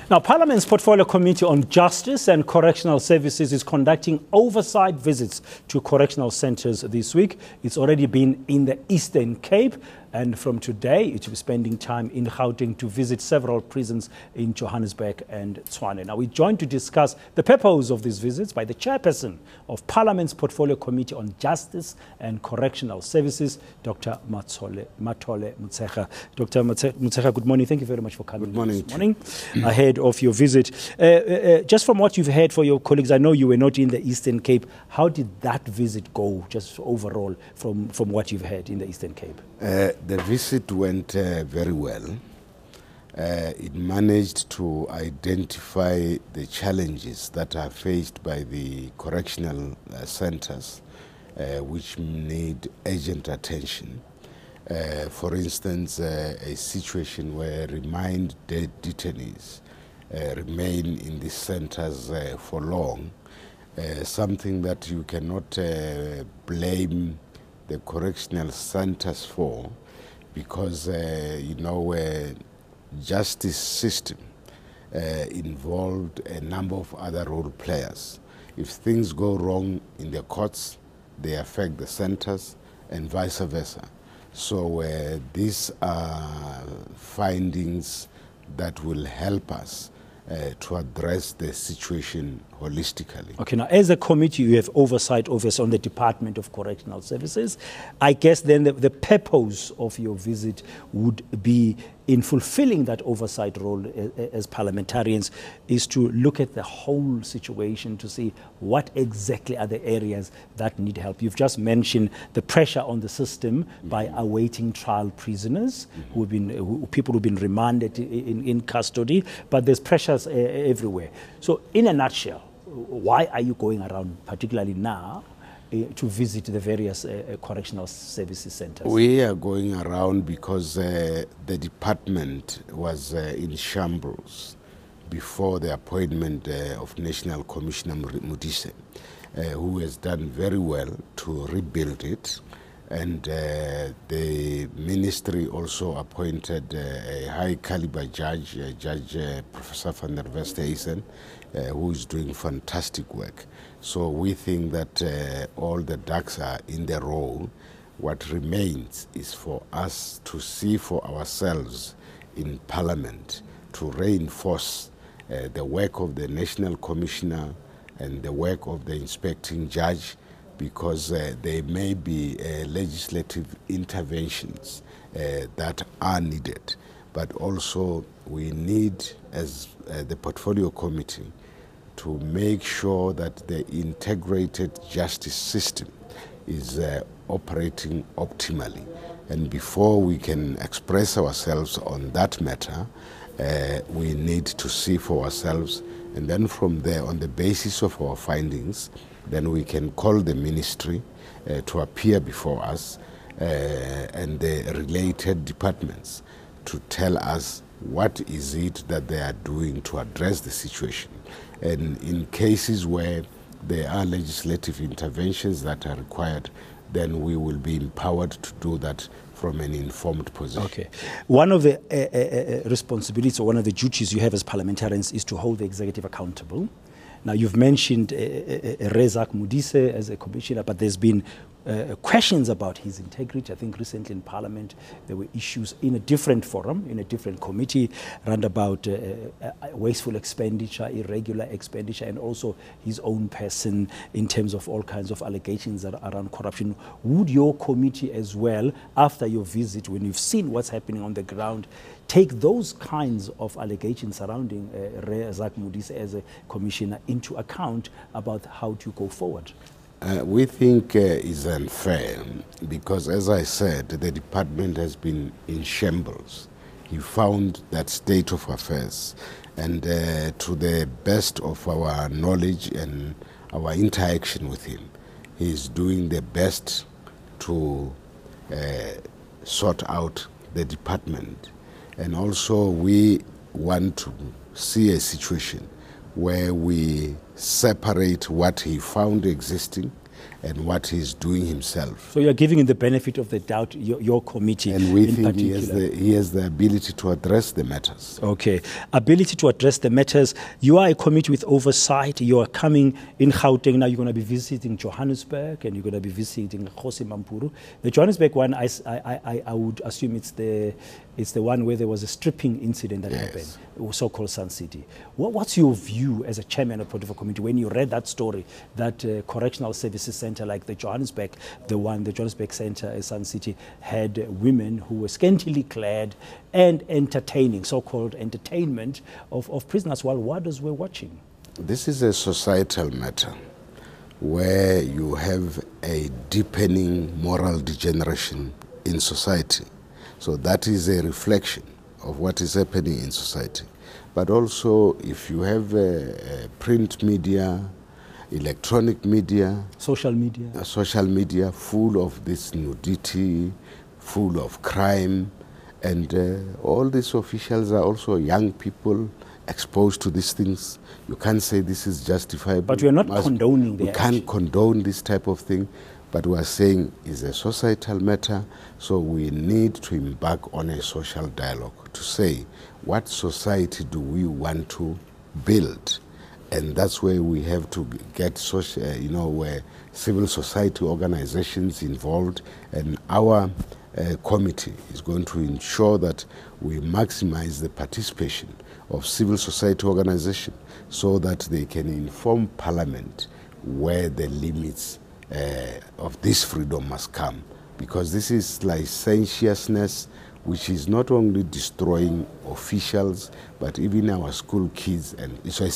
Now, Parliament's Portfolio Committee on Justice and Correctional Services is conducting oversight visits to correctional centres this week. It's already been in the Eastern Cape, and from today it will be spending time in Gauteng to visit several prisons in Johannesburg and Tshwane. Now, we're joined to discuss the purpose of these visits by the Chairperson of Parliament's Portfolio Committee on Justice and Correctional Services, Dr. Mathole Motshekga. Dr. Motshekga, good morning. Thank you very much for coming this morning. Ahead of your visit. Just from what you've heard for your colleagues, I know you were not in the Eastern Cape. How did that visit go, just overall, from what you've heard in the Eastern Cape? The visit went very well. It managed to identify the challenges that are faced by the correctional centers, which need urgent attention. For instance, a situation where remand detainees remain in the centers for long, something that you cannot blame the correctional centers for, because justice system involved a number of other role players. If things go wrong in the courts, they affect the centers and vice versa. So these are findings that will help us to address the situation holistically. Okay, now as a committee, you have oversight on the Department of Correctional Services. I guess then the purpose of your visit would be in fulfilling that oversight role as parliamentarians is to look at the whole situation to see what exactly are the areas that need help. You've just mentioned the pressure on the system by awaiting trial prisoners, people who've been remanded in custody, but there's pressures everywhere. So in a nutshell, why are you going around, particularly now, to visit the various correctional services centers? We are going around because the department was in shambles before the appointment of National Commissioner Modise, who has done very well to rebuild it. And the ministry also appointed a high-caliber judge, Judge Professor van der Westhuizen, who is doing fantastic work. So we think that all the ducks are in the row. What remains is for us to see for ourselves in Parliament to reinforce the work of the National Commissioner and the work of the inspecting judge, because there may be legislative interventions that are needed. But also we need, as the Portfolio Committee, to make sure that the integrated justice system is operating optimally. And before we can express ourselves on that matter, we need to see for ourselves, and then from there, on the basis of our findings, then we can call the ministry to appear before us and the related departments to tell us what is it that they are doing to address the situation. And in cases where there are legislative interventions that are required, then we will be empowered to do that from an informed position. Okay. One of the responsibilities or one of the duties you have as parliamentarians is to hold the executive accountable. Now, you've mentioned Rezak Modise as a commissioner, but there's been questions about his integrity. I think recently in Parliament there were issues in a different forum, in a different committee, around about wasteful expenditure, irregular expenditure, and also his own person in terms of all kinds of allegations around corruption. Would your committee as well, after your visit, when you've seen what's happening on the ground, take those kinds of allegations surrounding Rezak Modise as a commissioner into account about how to go forward? We think is unfair because, as I said, the department has been in shambles. He found that state of affairs, and to the best of our knowledge and our interaction with him, he is doing the best to sort out the department. And also we want to see a situation where we separate what he found existing and what he's doing himself. So you're giving him the benefit of the doubt, your committee And we in think particular. he has the ability to address the matters. Okay. Ability to address the matters. You are a committee with oversight. You are coming in Gauteng. Now you're going to be visiting Johannesburg and you're going to be visiting Kgosi Mampuru. The Johannesburg one, I would assume it's the one where there was a stripping incident that happened, so-called Sun City. What's your view as a chairman of the Protocol Committee when you read that story, that correctional services center like the Johannesburg center, Sun City, had women who were scantily clad and entertaining, so-called entertainment of prisoners while warders were watching? This is a societal matter where you have a deepening moral degeneration in society. So that is a reflection of what is happening in society. But also, if you have print media, electronic media, social media full of this nudity, full of crime, and all these officials are also young people exposed to these things. You can't say this is justifiable. But we are not condoning We can't condone this type of thing. But we are saying it's a societal matter, so we need to embark on a social dialogue to say, what society do we want to build? And that's where we have to get social, where civil society organizations involved, and our committee is going to ensure that we maximize the participation of civil society organizations so that they can inform Parliament where the limits of this freedom must come, because this is licentiousness which is not only destroying officials but even our school kids, and it's a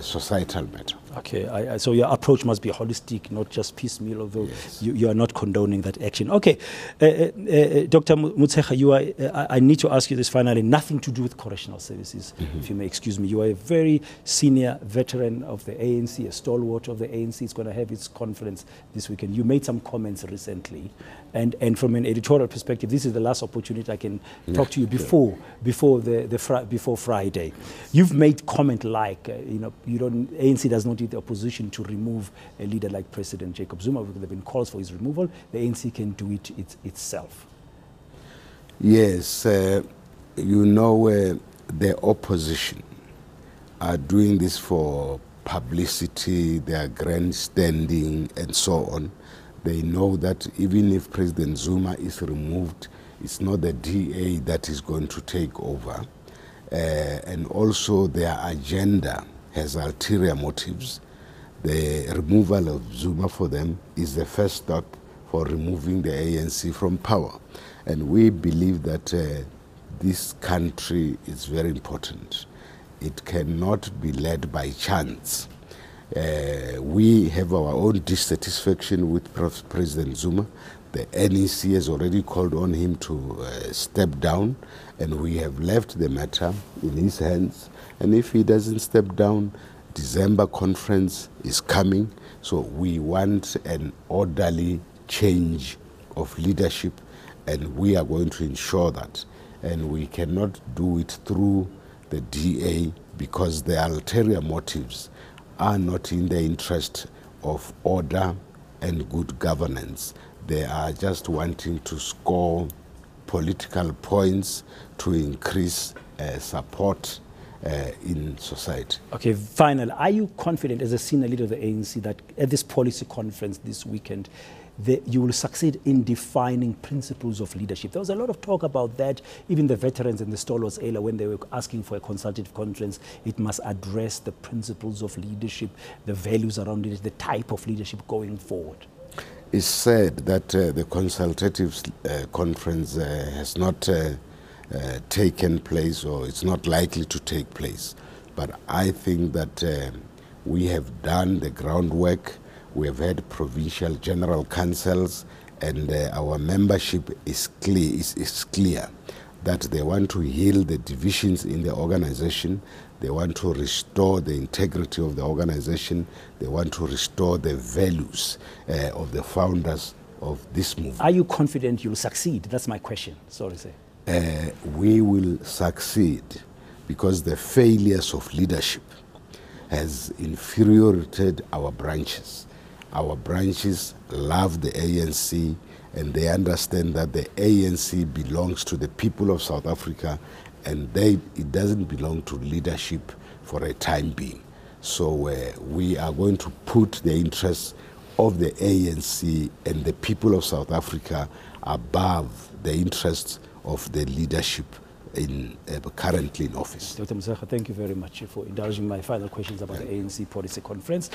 societal matter. Okay, so your approach must be holistic, not just piecemeal, although you are not condoning that action. Okay, Dr. Motshekga, I need to ask you this finally, nothing to do with correctional services, if you may excuse me. You are a very senior veteran of the ANC, a stalwart of the ANC. It's going to have its conference this weekend. You made some comments recently, and from an editorial perspective, this is the last opportunity I can talk to you before Friday. You've made comment like, ANC does not need the opposition to remove a leader like President Jacob Zuma. There have been calls for his removal. The ANC can do it itself. Yes, the opposition are doing this for publicity, they are grandstanding and so on. They know that even if President Zuma is removed, it's not the DA that is going to take over. And also their agenda has ulterior motives. The removal of Zuma for them is the first step for removing the ANC from power. And we believe that this country is very important. It cannot be led by chance. We have our own dissatisfaction with President Zuma. The NEC has already called on him to step down, and we have left the matter in his hands. And if he doesn't step down, December conference is coming, so we want an orderly change of leadership, and we are going to ensure that. And we cannot do it through the DA because the ulterior motives are not in the interest of order and good governance. They are just wanting to score political points to increase support in society. Okay, final. Are you confident as a senior leader of the ANC that at this policy conference this weekend, you will succeed in defining principles of leadership? There was a lot of talk about that. Even the veterans and the stalwarts earlier, when they were asking for a consultative conference, it must address the principles of leadership, the values around it, the type of leadership going forward. It's said that the consultative conference has not taken place, or it's not likely to take place. But I think that we have done the groundwork. We have had provincial general councils, and our membership is clear that they want to heal the divisions in the organization. They want to restore the integrity of the organization. They want to restore the values of the founders of this movement. Are you confident you'll succeed? That's my question. Sorry, sir. We will succeed because the failures of leadership has infuriated our branches. Our branches love the ANC, and they understand that the ANC belongs to the people of South Africa, and it doesn't belong to leadership for a time being. So we are going to put the interests of the ANC and the people of South Africa above the interests of the leadership currently in office. Dr. Motshekga, thank you very much for indulging my final questions about the ANC policy conference.